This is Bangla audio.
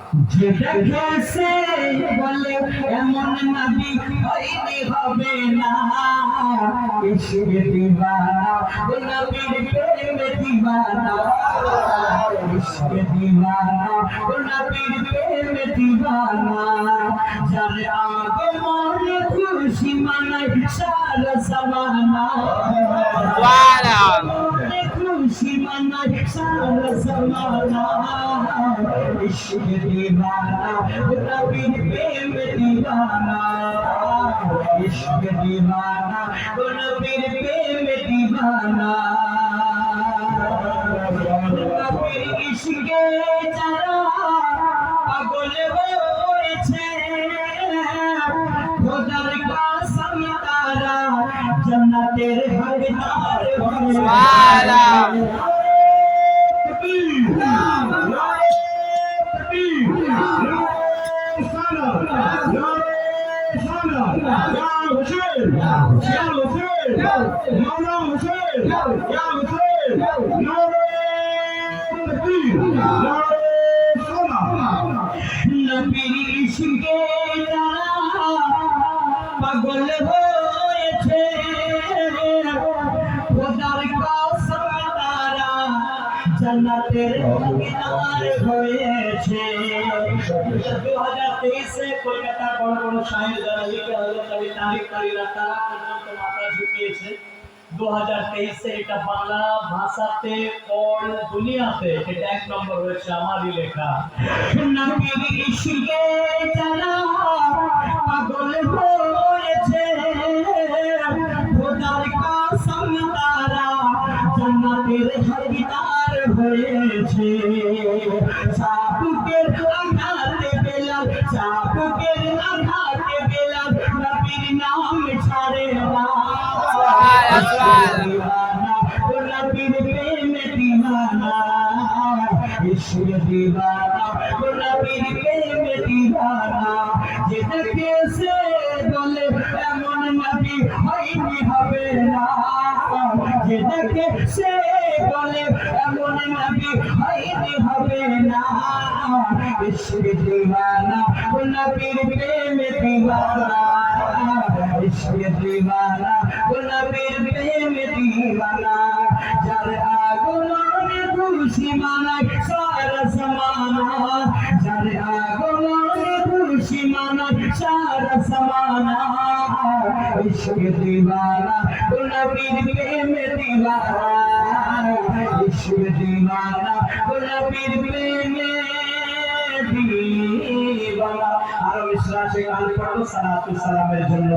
যে দেখেছে বলে এমন নবী হইতে হবে না, ইশক দিওয়ানা ও নবীর প্রেমে দিওয়ানা, ইশক দিওয়ানা ও নবীর প্রেমে দিওয়ানা। যার আগে মনে খুশি মানায় সারা জামানা, মনে খুশি মানায় সারা জামানা, इश्क दीवाना नबीर प्रेम दीवाना, इश्क दीवाना नबीर प्रेम दीवाना। नबीर इश्के जारा पागल হয়েছে, খোদার কসম তারা জান্নাতের হকদার হয়েছে। নবীর ইশকে যারা পাগল হয়েছে, খোদার কসম তারা জান্নাতের হকদার হয়েছে। 2023 কলকাতার বড় বড় শায়ের যারা লিখে তারিখকারীরা তারা পর্যন্ত মাথা ঝুঁকিয়েছে। 2023 এটা বাংলা ভাষাতে অল দুনিয়াতে এটা 1 নম্বর হয়েছে আমারই লেখা। নবীর ইশকে যারা পাগল হয়েছে, খোদার কসম তারা জান্নাতের হকদার হয়েছে। চাবুকের আঘাতে বেলাল, চাবুকের আঘাতে বেলাল নবীর নাম ছাড়ে না, दीवाना वो नबीर प्रेम दीवाना, इश्क दीवाना वो नबीर प्रेम दीवाना। যে দেখেছে বলে এমন নবী হইতে হবে না, যে দেখেছে বলে এমন নবী হইতে হবে না, ইশক দীवाना वो नबीर प्रेम दीवाना, इश्क दीवाना वो नबीर प्रेम दीवाना। যার আগমনে খুশি মানায় সারা জামানা, যার আগমনে খুশি মানায় সারা জামানা, ইশক দীवाना वो नबीर प्रेम दीवाना, इश्क दीवाना वो नबीर प्रेम दीवाना। আরো ইসলাম শেখ আলী পড়ো সালাতু সালামের জন্য